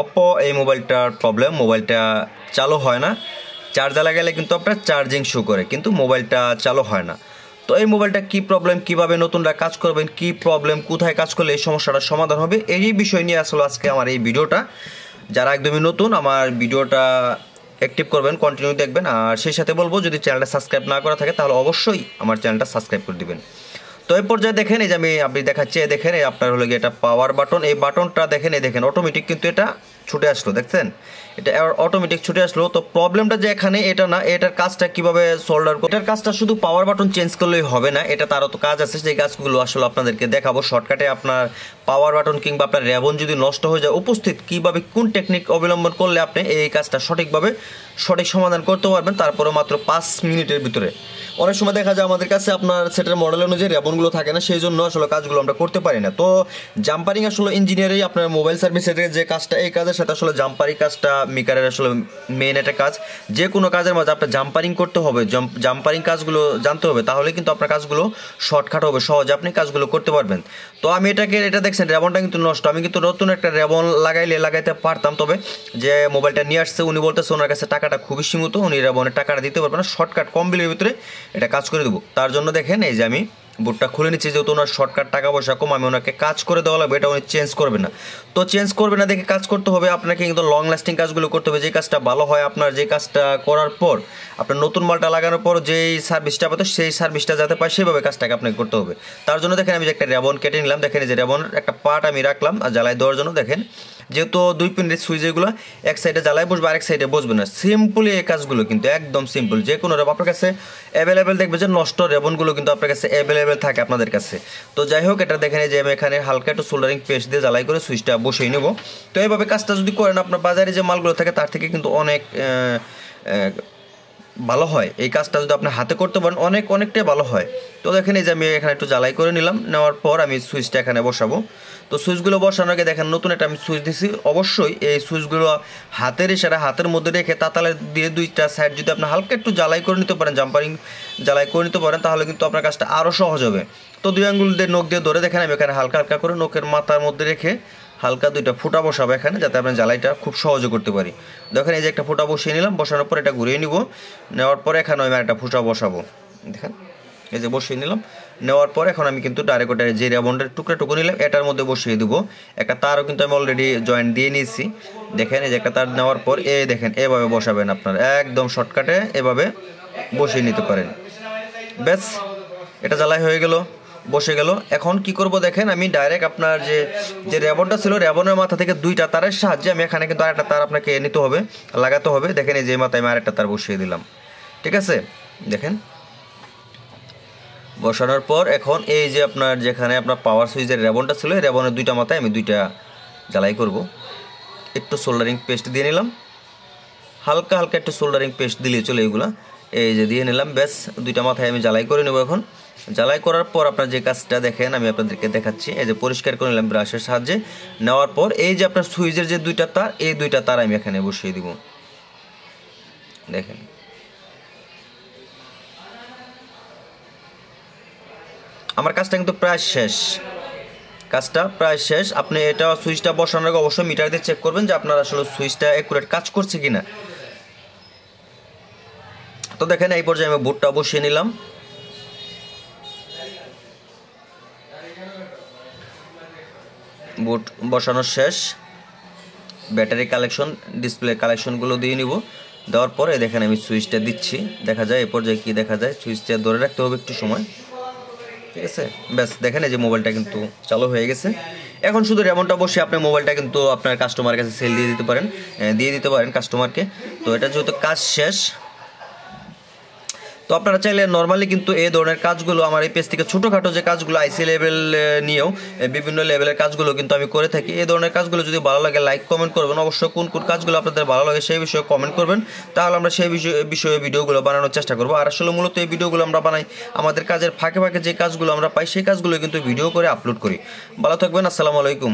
Oppo এই মোবাইলটার problem, মোবাইলটা চালু হয় না। চার্জে লাগালে কিন্তু আপনার চার্জিং শো করে, কিন্তু মোবাইলটা চালু হয় না। তো এই মোবাইলটা কি প্রবলেম, কিভাবে নতুনরা কাজ করবেন, কি প্রবলেম, কোথায় কাজ করলে এই সমস্যাটার সমাধান হবে, এই বিষয় নিয়ে আসলে আজকে আমার এই ভিডিওটা। যারা একদমই নতুন আমার ভিডিওটা অ্যাক্টিভ করবেন, কন্টিনিউ দেখবেন। আর সেই সাথে বলবো, যদি চ্যানেলটা সাবস্ক্রাইব না করা থাকে তাহলে অবশ্যই আমার চ্যানেলটা সাবস্ক্রাইব করে দিবেন। তো এই পর্যায়ে দেখেন, এই যে আপনি দেখাচ্ছি, দেখেন এই আপনার হলো গিয়ে এটা পাওয়ার বাটন। এই বাটনটা দেখেন, এই দেখেন অটোমেটিক কিন্তু এটা ছুটে আসলো, দেখছেন এটা অটোমেটিক ছুটে আসলো। তো প্রবলেমটা যে এখানে এটা না, এটার কাজটা কিভাবে সোল্ডার, এটার কাজটা শুধু পাওয়ার বাটন চেঞ্জ করলেই হবে না, এটা তারও তো কাজ আছে। সেই কাজগুলো আসলে আপনাদেরকে দেখাবো শর্টকাটে। আপনার পাওয়ার বাটন কিংবা আপনার রেবন যদি নষ্ট হয়ে যায় উপস্থিত, কিভাবে কোন টেকনিক অবলম্বন করলে আপনি এই কাজটা সঠিকভাবে সঠিক সমাধান করতে পারবেন, তারপরে মাত্র 5 মিনিটের ভিতরে। অনেক সময় দেখা যায় আমাদের কাছে আপনার সেটের মডেল অনুযায়ী রেবনগুলো থাকে না, সেই জন্য আসলে কাজগুলো আমরা করতে পারি না। তো জাম্পারিং আসলে ইঞ্জিনিয়ারিং আপনার মোবাইল সার্ভিসের যে কাজটা, এই কাজের সাথে আসলে জাম্পারিং কাজটা মিকারের আসলে মেন একটা কাজ। যে কোনো কাজের মাঝে আপনার জাম্পারিং করতে হবে, জাম্পারিং কাজগুলো জানতে হবে, তাহলে কিন্তু আপনার কাজগুলো শর্টকাট হবে, সহজে আপনি কাজগুলো করতে পারবেন। তো আমি এটা দেখছেন রেবনটা কিন্তু নষ্ট, আমি কিন্তু নতুন একটা রেবন লাগাইতে পারতাম। তবে যে মোবাইলটা নিয়ে আসছে উনি বলতেছে ওনার কাছে টাকাটা খুবই সীমিত, উনি রেবনের টাকাটা দিতে পারবেন না, শর্টকাট কম বিলের ভিতরে এটা কাজ করে দেবো। তার জন্য দেখেন এই যে আমি বোর্ডটা খুলে নিচ্ছি, যেহেতু ওনার শর্টকাট টাকা পয়সা কম, আমি ওনাকে কাজ করে দেওয়া লাগবে, এটা উনি চেঞ্জ করবে না। তো চেঞ্জ করবে না দেখে কাজ করতে হবে আপনাকে, কিন্তু লং লাস্টিং কাজগুলো করতে হবে, যে কাজটা ভালো হয় আপনার, যে কাজটা করার পর আপনার নতুন মালটা লাগানোর পর যেই সার্ভিসটা পাবে সেই সার্ভিসটা যাতে পায় সেভাবে কাজটাকে আপনাকে করতে হবে। তার জন্য দেখেন আমি যে একটা রেবন কেটে নিলাম, দেখেন এই যে রেবনের একটা পার্ট আমি রাখলাম আর জ্বালাই দেওয়ার জন্য। দেখেন যেহেতু 2 পিনের সুইচ, এগুলো এক সাইডে জ্বালায় বসবে, আরেক সাইডে বসবে না। সিম্পলি এই কাজগুলো কিন্তু একদম সিম্পল। যে কোনো রেবন আপনার কাছে অ্যাভেলেবেল, দেখবে যে নষ্ট রেবনগুলো কিন্তু আপনার কাছে অ্যাভেলেবেল থাকে আপনাদের কাছে। তো যাই হোক, এটা দেখেন যে আমি এখানে হালকা একটু সোল্ডারিং পেস্ট দিয়ে জ্বালাই করে সুইচটা বসিয়ে নেব। তো এইভাবে কাজটা যদি করেন, আপনার বাজারে যে মালগুলো থাকে তার থেকে কিন্তু অনেক ভালো হয়। এই কাজটা যদি আপনি হাতে করতে পারেন অনেকটাই ভালো হয়। তো দেখেন এই যে আমি এখানে একটু জ্বালাই করে নিলাম, নেওয়ার পর আমি সুইচটা এখানে বসাবো। তো সুইচগুলো বসানোর আগে দেখেন নতুন একটা আমি সুইচ দিছি। অবশ্যই এই সুইচগুলো হাতের ইশারা, হাতের মধ্যে রেখে তাতালে দিয়ে দুইটা সাইড যদি আপনি হালকা একটু জ্বালাই করে নিতে পারেন, জাম্পারিং জ্বালাই করে নিতে পারেন, তাহলে কিন্তু আপনার কাজটা আরও সহজ হবে। তো 2 আঙ্গুল দিয়ে নখ দিয়ে ধরে দেখেন আমি এখানে হালকা হালকা করে নখের মাথার মধ্যে রেখে হালকা 2টা ফুটা বসাবো এখানে, যাতে আপনার জ্বালাইটা খুব সহজে করতে পারি। দেখেন এই যে একটা ফুটা বসিয়ে নিলাম, বসানোর পর এটা ঘুরিয়ে নিব, নেওয়ার পরে এখানে আমি একটা ফুটা বসাবো। দেখেন এই যে বসিয়ে নিলাম, নেওয়ার পর এখন আমি কিন্তু ডাইরেক্ট ওটা যে রেবনটার টুকরো নিলাম এটার মধ্যে বসিয়ে দেবো। একটা তারও কিন্তু আমি অলরেডি জয়েন্ট দিয়ে নিয়েছি। দেখেন এই যে একটা তার নেওয়ার পর দেখেন এভাবে বসাবেন, আপনার একদম শর্টকাটে এভাবে বসিয়ে নিতে পারেন। ব্যাস, এটা জ্বালাই হয়ে গেল, বসে গেল। এখন কি করব দেখেন, আমি ডাইরেক্ট আপনার যে রেবনটা ছিল, রেবনের মাথা থেকে 2টা তারের সাহায্যে আমি এখানে কিন্তু আরেকটা তার আপনাকে নিতে হবে, লাগাতে হবে। দেখেন এই যে মাথায় আমি আরেকটা তার বসিয়ে দিলাম, ঠিক আছে। দেখেন বসানোর পর এখন এই যে আপনার যেখানে আপনার পাওয়ার সুইচের রেবনটা ছিল, এই রেবনের 2টা মাথায় আমি 2টা জ্বালাই করব। একটু সোল্ডারিং পেস্ট দিয়ে নিলাম, হালকা হালকা একটু সোল্ডারিং পেস্ট দিলে চলে, এগুলা এই যে দিয়ে নিলাম। ব্যাস, 2টা মাথায় আমি জ্বালাই করে নেব। এখন জ্বালাই করার পর আপনার যে কাজটা দেখেন আমি আপনাদেরকে দেখাচ্ছি, এই যে পরিষ্কার করে নিলাম ব্রাশের সাহায্যে। নেওয়ার পর এই যে আপনার সুইচের যে 2টা তার, এই 2টা তার আমি এখানে বসিয়ে দিব। দেখেন আমার কাজটা কিন্তু প্রায় শেষ, কাজটা প্রায় শেষ। আপনি এটা সুইচটা বসানোর আগে অবশ্যই মিটার দিয়ে চেক করবেন যে আপনার আসলে সুইচটা অ্যাকুরেট কাজ করছে কিনা। তো দেখেন এই পর্যায়ে আমি বোর্ডটা বসিয়ে নিলাম। বোর্ড বসানো শেষ, ব্যাটারি কালেকশন, ডিসপ্লে কালেকশনগুলো দিয়ে নিব। দেওয়ার পরে দেখেন আমি সুইচটা দিচ্ছি, দেখা যায় এই পর্যায়ে কি দেখা যায়, সুইচটা ধরে রাখতে হবে একটু সময়, ঠিক আছে। ব্যাস দেখেন এই যে মোবাইলটা কিন্তু চালু হয়ে গেছে। এখন শুধু রেবনটা বসে আপনি মোবাইলটা কিন্তু আপনার কাস্টমারের কাছে সেল দিয়ে দিতে পারেন কাস্টমারকে। তো এটা যেহেতু কাজ শেষ, তো আপনারা চাইলে নর্মালি কিন্তু এই ধরনের কাজগুলো আমার এই পেজ থেকে ছোটোখাটো যে কাজগুলো আইসি লেভেল নিয়েও বিভিন্ন লেভেলের কাজগুলো কিন্তু আমি করে থাকি। এই ধরনের কাজগুলো যদি ভালো লাগে লাইক কমেন্ট করবেন, অবশ্যই কোন কোন কাজগুলো আপনাদের ভালো লাগে সেই বিষয়ে কমেন্ট করবেন, তাহলে আমরা সেই বিষয়ে ভিডিওগুলো বানানোর চেষ্টা করবো। আর আসলে মূলত এই ভিডিওগুলো আমরা বানাই আমাদের কাজের ফাঁকে ফাঁকে যে কাজগুলো আমরা পাই সেই কাজগুলো কিন্তু ভিডিও করে আপলোড করি। ভালো থাকবেন, আসসালামু আলাইকুম।